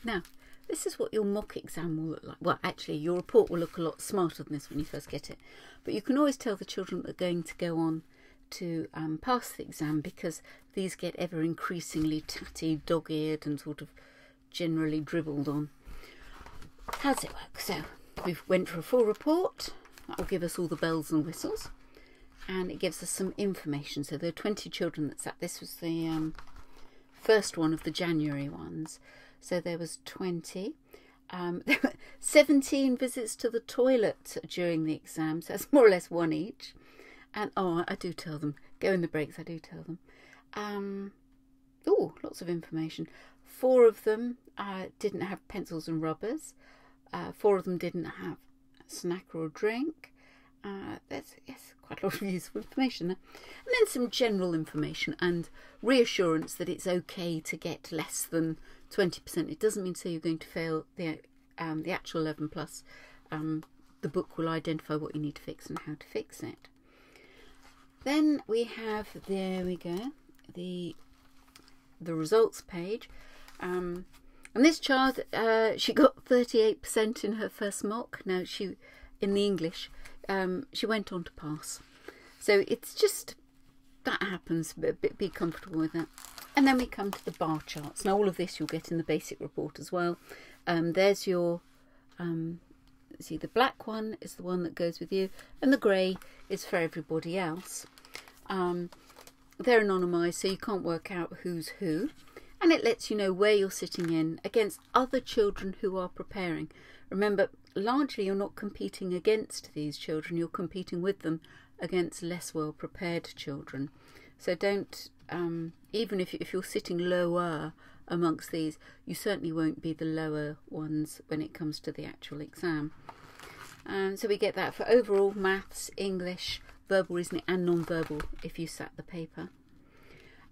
Now, this is what your mock exam will look like. Well, actually, your report will look a lot smarter than this when you first get it. But you can always tell the children that are going to go on to pass the exam, because these get ever increasingly tatty, dog-eared and sort of generally dribbled on. How does it work? So we went for a full report. That will give us all the bells and whistles. And it gives us some information. So there are 20 children that sat. This was the first one of the January ones. So there was 20. There were 17 visits to the toilet during the exam. So that's more or less one each. And oh, I do tell them. Go in the breaks, I do tell them. Oh, lots of information. 4 of them didn't have pencils and rubbers. 4 of them didn't have a snack or a drink. There's, yes, quite a lot of useful information there. And then some general information and reassurance that it's okay to get less than 20%. It doesn't mean to say you're going to fail the actual 11 plus. The book will identify what you need to fix and how to fix it. Then we have, there we go, the results page. And this child, she got 38% in her first mock. Now, in the English, she went on to pass. So it's just, that happens, but be comfortable with that. And then we come to the bar charts. Now, all of this you'll get in the basic report as well. There's your, see, the black one is the one that goes with you, and the grey is for everybody else. They're anonymised, so you can't work out who's who. And it lets you know where you're sitting in against other children who are preparing. Remember, largely you're not competing against these children, you're competing with them against less well prepared children. So don't, even if you're sitting lower amongst these, you certainly won't be the lower ones when it comes to the actual exam. So we get that for overall maths, English, verbal reasoning and non-verbal if you sat the paper.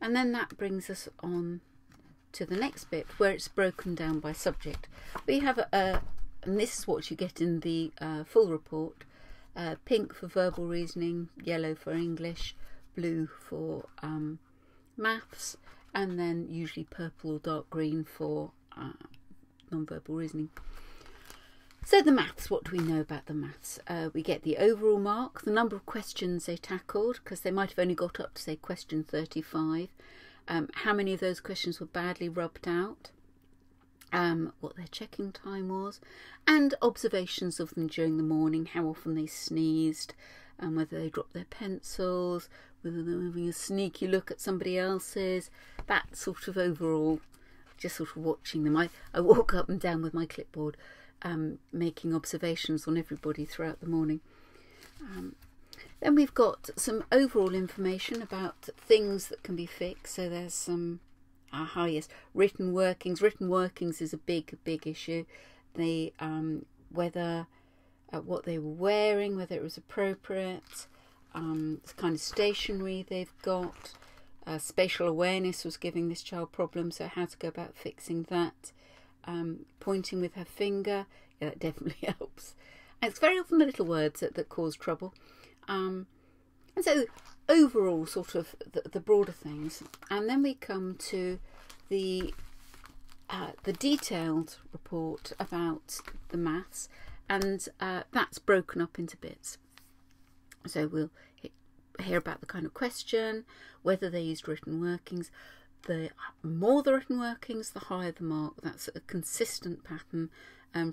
And then that brings us on to the next bit where it's broken down by subject. We have and this is what you get in the full report: pink for verbal reasoning, yellow for English, blue for maths, and then usually purple or dark green for non-verbal reasoning. So the maths, what do we know about the maths? We get the overall mark, the number of questions they tackled, because they might have only got up to, say, question 35. How many of those questions were badly rubbed out, what their checking time was, and observations of them during the morning, how often they sneezed, whether they dropped their pencils, whether they were having a sneaky look at somebody else's, that sort of overall, just sort of watching them. I walk up and down with my clipboard, making observations on everybody throughout the morning. Then we've got some overall information about things that can be fixed. So there's some, yes, written workings. Written workings is a big issue. The whether what they were wearing, whether it was appropriate, the kind of stationery they've got. Spatial awareness was giving this child problems, so how to go about fixing that. Pointing with her finger, yeah, that definitely helps. And it's very often the little words that cause trouble. And so overall sort of the broader things. And then we come to the detailed report about the maths, and that's broken up into bits. So we'll hear about the kind of question, whether they used written workings. The more the written workings, the higher the mark. That's a consistent pattern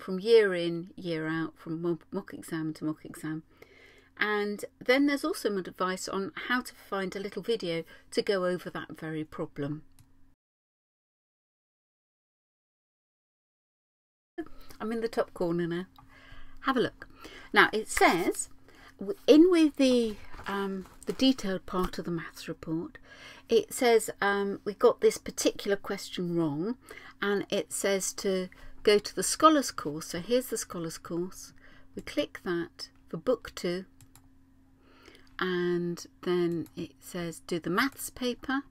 from year in, year out, from mock exam to mock exam. And then there's also some advice on how to find a little video to go over that very problem. I'm in the top corner now. Have a look. Now it says, in with the detailed part of the maths report, it says we got this particular question wrong, and it says to go to the Scholars course. So here's the Scholars course. We click that for book 2, and then it says do the maths paper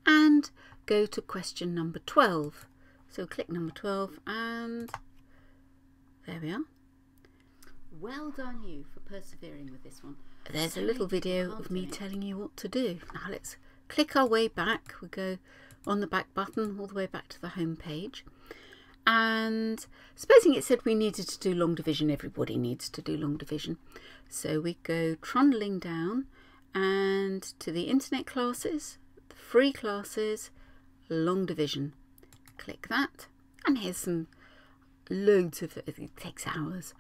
and go to question number 12. So click number 12, and there we are. Well done you for persevering with this one. There's a little video of me telling you what to do. Now let's click our way back. We go on the back button all the way back to the home page. And supposing it said we needed to do long division, everybody needs to do long division. So we go trundling down and to the internet classes, the free classes, long division. Click that, and here's some loads of it. It takes hours.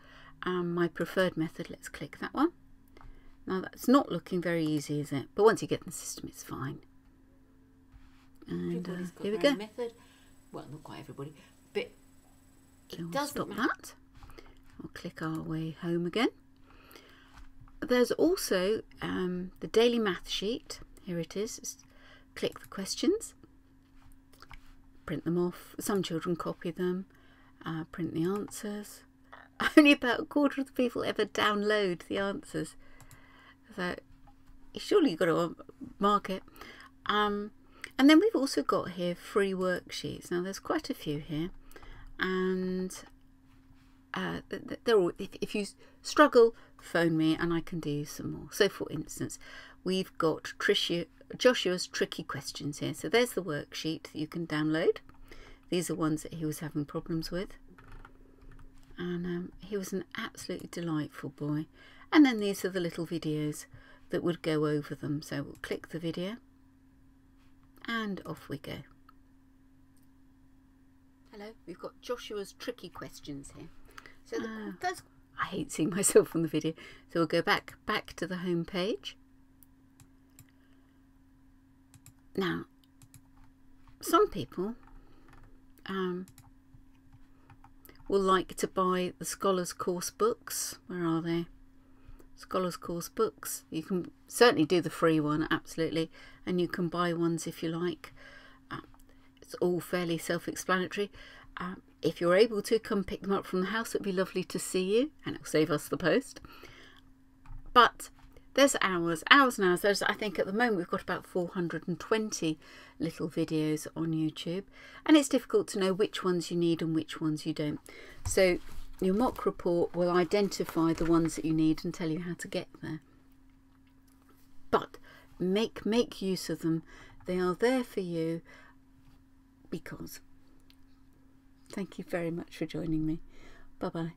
My preferred method, let's click that one. Now that's not looking very easy, is it? But once you get in the system, it's fine. And here we go. Method. Well, not quite everybody, but it does stop that. I'll click our way home again. There's also the daily math sheet. Here it is. Just click the questions, print them off. Some children copy them, print the answers. Only about a quarter of the people ever download the answers. So surely you've got to mark it. And then we've also got here free worksheets. Now there's quite a few here, and they're all, if you struggle, phone me and I can do some more. So for instance, we've got Joshua's tricky questions here. So there's the worksheet that you can download. These are ones that he was having problems with, and he was an absolutely delightful boy. And then these are the little videos that would go over them. So we'll click the video and off we go. Hello, we've got Joshua's tricky questions here. So I hate seeing myself on the video. So we'll go back to the home page. Now, some people will like to buy the Scholars Course books. Where are they? Scholars Course books. You can certainly do the free one, absolutely, and you can buy ones if you like. It's all fairly self-explanatory. If you're able to, come pick them up from the house. It'd be lovely to see you, and it'll save us the post. But there's hours and hours. There's, I think at the moment we've got about 420 little videos on YouTube, and it's difficult to know which ones you need and which ones you don't. So your mock report will identify the ones that you need and tell you how to get there. But make use of them. They are there for you because. Thank you very much for joining me. Bye bye.